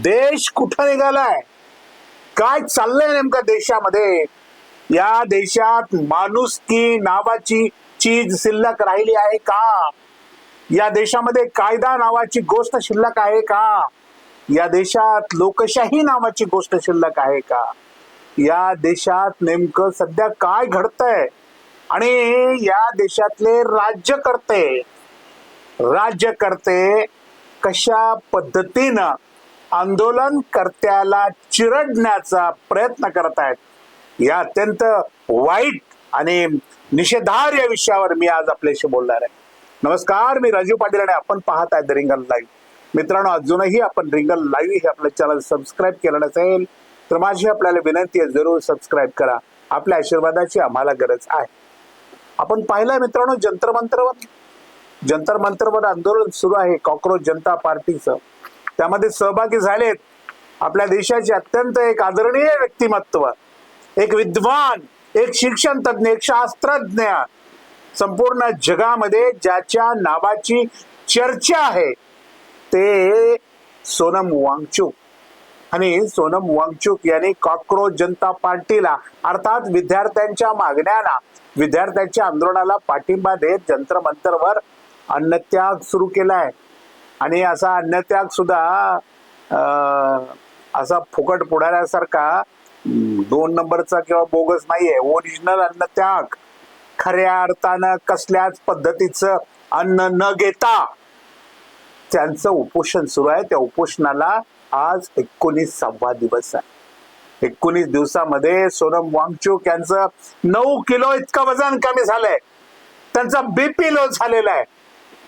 देश कुठं निघालाय? काय चाललंय नेमकं देशामध्ये? या देशात माणुसकी नावाची चीज शिल्लक राहिली आहे का? या देशामध्ये कायदा नावाची गोष्ट शिल्लक आहे का? या देशात लोकशाही नावाची गोष्ट शिल्लक आहे का? या देशात नेमकं सध्या काय घडतंय? आणि या देशातले राज्यकर्ते कशा पद्धतीनं आंदोलनकर्त्याला चिरडण्याचा प्रयत्न करत आहेत, या अत्यंत वाईट आणि निषेधार्ह या विषयावर मी आज आपल्याशी बोलणार आहे. नमस्कार, मी राजीव पाटील आणि आपण पाहत आहे द रिंगल लाईव्ह. मित्रांनो, अजूनही आपण रिंगल लाईव्ह हे आपलं चॅनल सबस्क्राईब केलं नसेल तर माझी आपल्याला विनंती आहे, जरूर सबस्क्राईब करा. आपल्या आशीर्वादाची आम्हाला गरज आहे. आपण पाहिलं मित्रांनो, जंतर मंतरवर आंदोलन सुरू आहे कॉकरोच जनता पार्टीचं. त्यामध्ये सहभागी झालेत आपल्या देशाचे अत्यंत एक आदरणीय व्यक्तिमत्व, एक विद्वान, एक शिक्षण तज्ञ, एक शास्त्रज्ञ, संपूर्ण जगामध्ये ज्याच्या नावाची चर्चा आहे ते सोनम वांगचुक. आणि सोनम वांगचुक यांनी कॉकरोच जनता पार्टीला अर्थात विद्यार्थ्यांच्या मागण्यांना, विद्यार्थ्यांच्या आंदोलनाला पाठिंबा देत जंतर मंतरवर अन्नत्याग सुरू केलाय. आणि असा अन्नत्याग सुद्धा असा फुकट पुढाऱ्यासारखा 2 नंबरचा किंवा बोगस नाहीये. ओरिजिनल अन्नत्याग, खऱ्या अर्थानं कसल्याच पद्धतीचं अन्न न घेता त्यांचं उपोषण सुरू आहे. त्या उपोषणाला आज 19वा दिवस आहे. 19 दिवसामध्ये सोनम वांगचुक यांचं 9 किलो इतकं वजन कमी झालंय. त्यांचा बीपी लो झालेला आहे.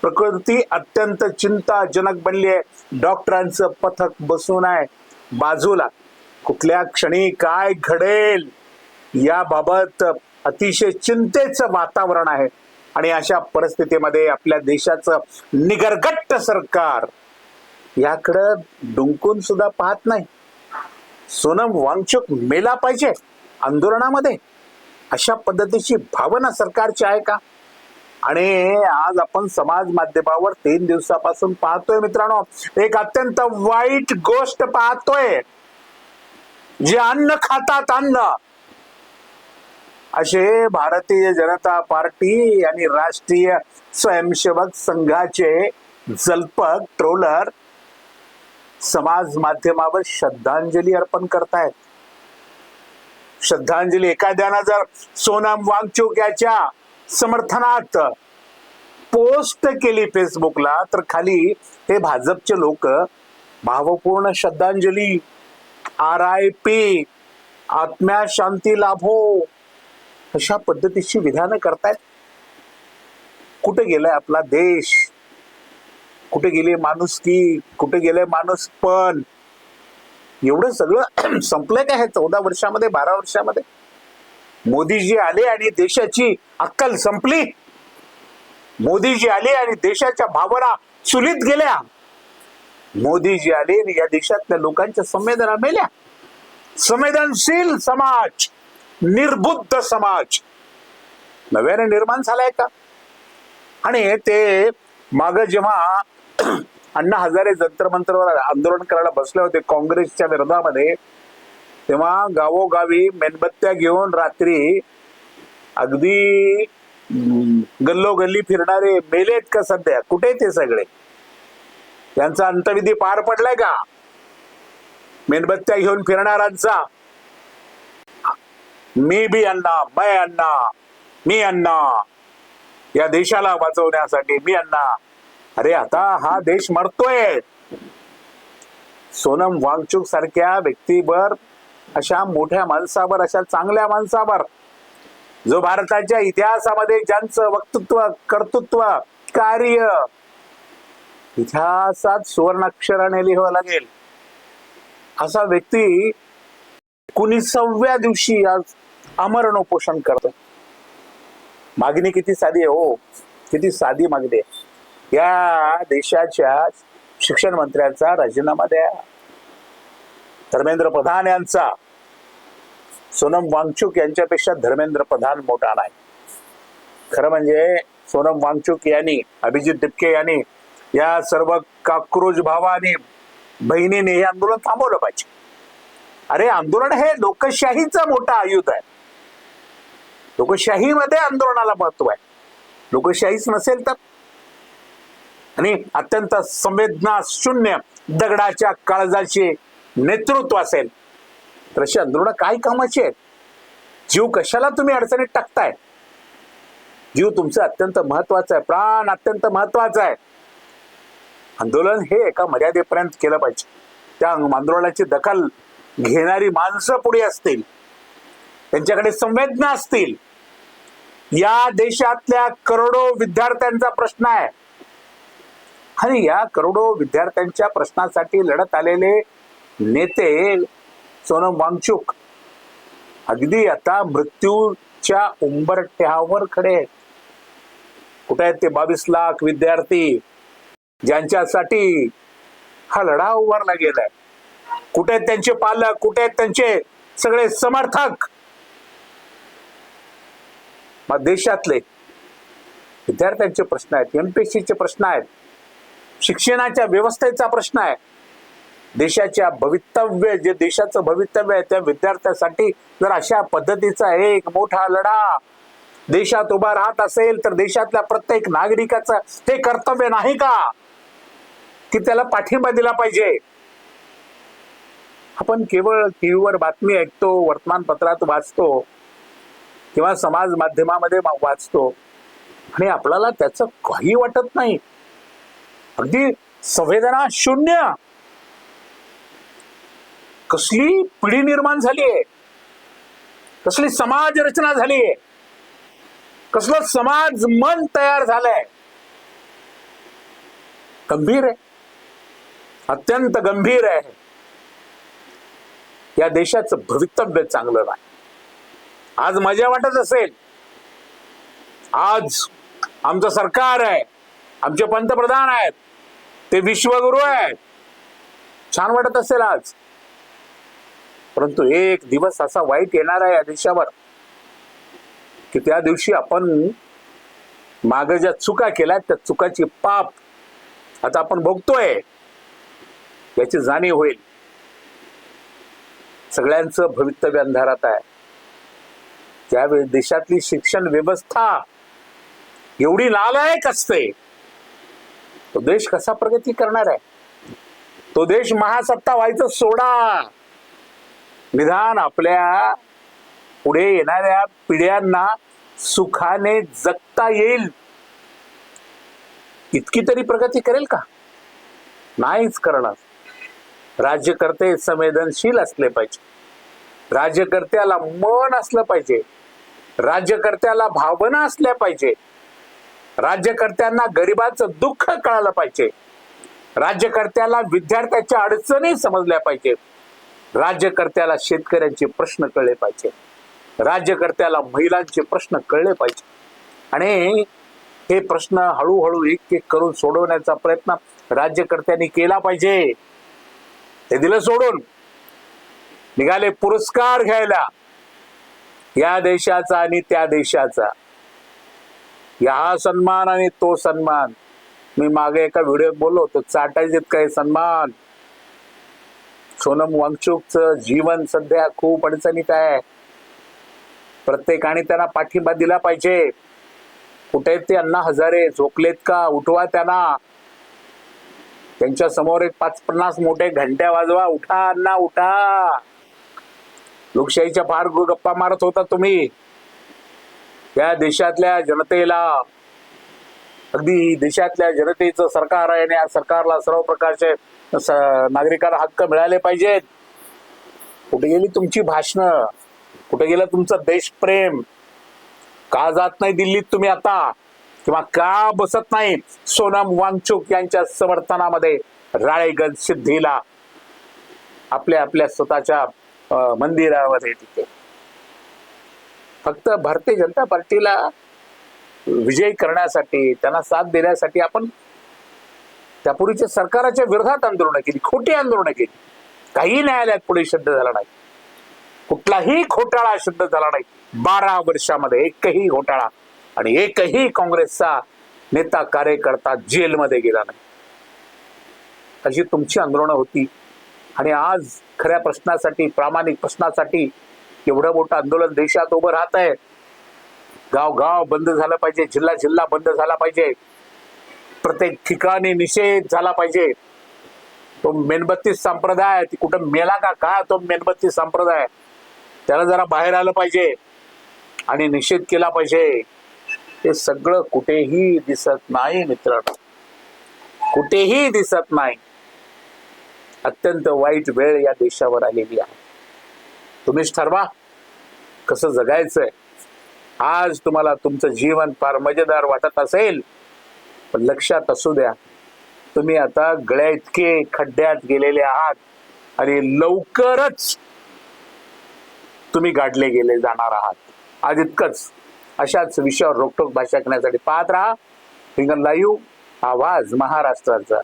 प्रकृती अत्यंत चिंताजनक बनली आहे. डॉक्टरांचं पथक बसून आहे बाजूला. कुठल्या क्षणी काय घडेल याबाबत अतिशय चिंतेचं वातावरण आहे. आणि अशा परिस्थितीमध्ये आपल्या देशाचं निगरगट्ट सरकार याकडं डुंकून सुद्धा पाहत नाही. सोनम वांगचुक मेला पाहिजे आंदोलनामध्ये, अशा पद्धतीची भावना सरकारची आहे का? आणि आज आपण समाज माध्यमावर 3 दिवसापासून पाहतोय मित्रांनो, एक अत्यंत वाईट गोष्ट पाहतोय. जे अन्न खातात अन्न, असे भारतीय जनता पार्टी आणि राष्ट्रीय स्वयंसेवक संघाचे जल्पक ट्रोलर समाज माध्यमावर श्रद्धांजली अर्पण करतायत. श्रद्धांजली एखाद्यानं जर सोनम वांगचुक याच्या समर्थनात पोस्ट केली फेसबुकला, तर खाली हे भाजपचे लोक भावपूर्ण श्रद्धांजली, RIP, आत्म्या शांती लाभो, अशा पद्धतीची विधानं करतायत. कुठे गेलाय आपला देश? कुठे गेली माणुसकी? कुठे गेले माणूसपण? एवढं सगळं संपलंय का हे 14 वर्षामध्ये, 12 वर्षामध्ये? मोदीजी आले आणि देशाची अक्कल संपली. मोदीजी आले आणि देशाच्या भावना चुलीत गेल्या. मोदीजी आले आणि या देशातल्या लोकांच्या संवेदना मेल्या. संवेदनशील समाज, निर्बुद्ध समाज नव्याने निर्माण झालाय का? आणि ते माग जेव्हा अण्णा हजारे जंतर मंतरवर आंदोलन करायला बसले होते काँग्रेसच्या विरोधामध्ये, तेव्हा गावोगावी मेणबत्त्या घेऊन रात्री अगदी गल्लोगल्ली फिरणारे मेलेत का सध्या? कुठे ते सगळे? त्यांचा अंतविधी पार पडलाय का? मेणबत्त्या घेऊन फिरणाऱ्यांचा मी बी अण्णा, मैं अण्णा, मी अण्णा, या देशाला वाचवण्यासाठी मी अण्णा. अरे आता हा देश मरतोय. सोनम वांगचुक सारख्या व्यक्तीवर, अशा मोठ्या माणसावर, अशा चांगल्या माणसावर, जो भारताच्या इतिहासामध्ये ज्यांचं वक्तृत्व, कर्तृत्व, कार्य इतिहासात सुवर्णाक्षराने लिहावं लागेल, असा व्यक्ती 19व्या दिवशी आज आमरण उपोषण करतो. मागणी किती साधी आहे हो, किती साधी मागणी आहे. या देशाच्या शिक्षण मंत्र्याचा राजीनामा द्या. धर्मेंद्र प्रधान यांचा. सोनम वांगचुक यांच्यापेक्षा धर्मेंद्र प्रधान मोठा नाही. खरं म्हणजे सोनम वांगचुक यांनी, अभिजित दिपके यांनी, या सर्व काक्रोच भावानी बहिणीने हे आंदोलन थांबवलं पाहिजे. अरे आंदोलन हे लोकशाहीचं मोठं आयुध आहे. लोकशाहीमध्ये आंदोलनाला महत्व आहे. लोकशाहीच नसेल तर, आणि अत्यंत संवेदना शून्य दगडाच्या काळजाचे नेतृत्व असेल तर अशी आंदोलन काय कामाची आहेत? जीव कशाला तुम्ही अडचणीत टाकताय? जीव तुमचं अत्यंत महत्वाचं आहे, प्राण अत्यंत महत्वाचा आहे. आंदोलन हे एका मर्यादेपर्यंत केलं पाहिजे. त्या आंदोलनाची दखल घेणारी माणसं पुढे असतील, त्यांच्याकडे संवेदना असतील. या देशातल्या करोडो विद्यार्थ्यांचा प्रश्न आहे आणि या करोडो विद्यार्थ्यांच्या प्रश्नासाठी लढत आलेले नेते सोनम वांगचुक अगदी आता मृत्यूच्या उंबरठ्यावर खडे आहेत. कुठे आहेत ते 22 लाख विद्यार्थी ज्यांच्यासाठी हा लढा उभारला गेलाय? कुठे आहेत त्यांचे पालक? कुठे आहेत त्यांचे सगळे समर्थक? मग देशातले विद्यार्थ्यांचे प्रश्न आहेत, एमपीएससीचे प्रश्न आहेत, शिक्षणाच्या व्यवस्थेचा प्रश्न आहे, देशाच्या भवितव्य, जे देशाचं भवितव्य आहे त्या विद्यार्थ्यासाठी जर अशा पद्धतीचा एक मोठा लढा देशात उभा राहत असेल तर देशातल्या प्रत्येक नागरिकाचं हे कर्तव्य नाही का की त्याला पाठिंबा दिला पाहिजे? आपण केवळ टीव्हीवर बातमी ऐकतो, वर्तमानपत्रात वाचतो किंवा समाज माध्यमामध्ये वाचतो आणि आपल्याला त्याचं काही वाटत नाही. अगदी संवेदना शून्य. कसली पिढी निर्माण झालीये, कसली समाज रचना झालीये, कसलं समाज मन तयार झालंय. गंभीर आहे, अत्यंत गंभीर आहे. या देशाचं भवितव्य चांगलं नाही. आज मजा वाटत असेल, आज आमचं सरकार आहे, आमचे पंतप्रधान आहेत, ते विश्वगुरु आहेत, छान वाटत असेल आज. परंतु एक दिवस असा वाईट येणार आहे या देशावर की त्या दिवशी आपण मागे ज्या चुका केल्या त्या चुकाची पाप आता आपण भोगतोय याची जाणीव होईल. सगळ्यांचं भवितव्य अंधारात आहे. त्यावेळी देशातली शिक्षण व्यवस्था एवढी नालायक असते, तो देश कसा प्रगती करणार आहे? तो देश महासत्ता व्हायचं सोडा, निदान आपल्या पुढे येणाऱ्या पिढ्यांना सुखाने जगता येईल इतकी तरी प्रगती करेल का? नाहीच करणार. राज्यकर्ते संवेदनशील असले पाहिजे, राज्यकर्त्याला मन असलं पाहिजे, राज्यकर्त्याला भावना असल्या पाहिजे, राज्यकर्त्यांना गरिबाचं दुःख कळालं पाहिजे, राज्यकर्त्याला विद्यार्थ्याच्या अडचणी समजल्या पाहिजे, राज्यकर्त्याला शेतकऱ्यांचे प्रश्न कळले पाहिजे, राज्यकर्त्याला महिलांचे प्रश्न कळले पाहिजे. आणि हे प्रश्न हळूहळू एक एक करून सोडवण्याचा प्रयत्न राज्यकर्त्यांनी केला पाहिजे. ते दिलं सोडून निघाले पुरस्कार घ्यायला या देशाचा आणि त्या देशाचा, या सन्मान आणि तो सन्मान. मी मागे एका व्हिडिओत बोललो होतो, चाटायचेत काय सन्मान. सोनम वांगचुकचं जीवन सध्या खूप अडचणीत आहे. प्रत्येकाने त्यांना पाठिंबा दिला पाहिजे. कुठे ते अण्णा हजारे झोपलेत का? उठवा त्यांना. त्यांच्या समोर एक 50 मोठे घंट्या वाजवा. उठा अण्णा, उठा. लोकशाहीच्या फार गप्पा मारत होता तुम्ही. या देशातल्या जनतेला, अगदी देशातल्या जनतेचं सरकार आहे आणि या सरकारला सर्व प्रकारचे नागरिकांना हक्क मिळाले पाहिजेत. कुठे गेली तुमची भाषणं? कुठे गेलं तुमचं देशप्रेम? का जात नाही दिल्लीत तुम्ही आता? किंवा का बसत नाही सोनम वांगचुक यांच्या समर्थनामध्ये राळेगंज सिद्धीला आपल्या आपल्या स्वतःच्या मंदिरामध्ये? तिथे फक्त भारतीय जनता पार्टीला विजयी करण्यासाठी, त्यांना साथ देण्यासाठी आपण त्यापूर्वीच्या सरकारच्या विरोधात आंदोलनं केली, खोटी आंदोलनं केली. काही न्यायालयात पुढे सिद्ध झाला नाही, कुठलाही घोटाळा सिद्ध झाला नाही. 12 वर्षामध्ये एकही घोटाळा आणि एकही काँग्रेसचा नेता कार्यकर्ता जेलमध्ये गेला नाही. अशी तुमची आंदोलनं होती. आणि आज खऱ्या प्रश्नासाठी, प्रामाणिक प्रश्नासाठी एवढं मोठं आंदोलन देशात उभं राहत आहे. गाव गाव बंद झालं पाहिजे, जिल्हा जिल्हा बंद झाला पाहिजे, प्रत्येक ठिकाणी निषेध झाला पाहिजे. तो मेणबत्ती संप्रदाय ती कुठं मेला का काय, तो मेणबत्ती संप्रदाय त्याला जरा बाहेर आलं पाहिजे आणि निषेध केला पाहिजे. हे सगळं कुठेही दिसत नाही मित्रांनो, कुठेही दिसत नाही. अत्यंत वाईट वेळ या देशावर आलेली आहे. तुम्हीच ठरवा कसं जगायचंय. आज तुम्हाला तुमचं जीवन फार मजेदार वाटत असेल, पण लक्षात असू द्या तुम्ही आता गळ्या इतके खड्ड्यात गेलेले आहात आणि लवकरच तुम्ही गाडले गेले जाणार आहात. आज इतकंच. अशाच विषयावर रोखोक भाषा करण्यासाठी पाहत राहा रिंगण लाईव्ह, आवाज महाराष्ट्राचा.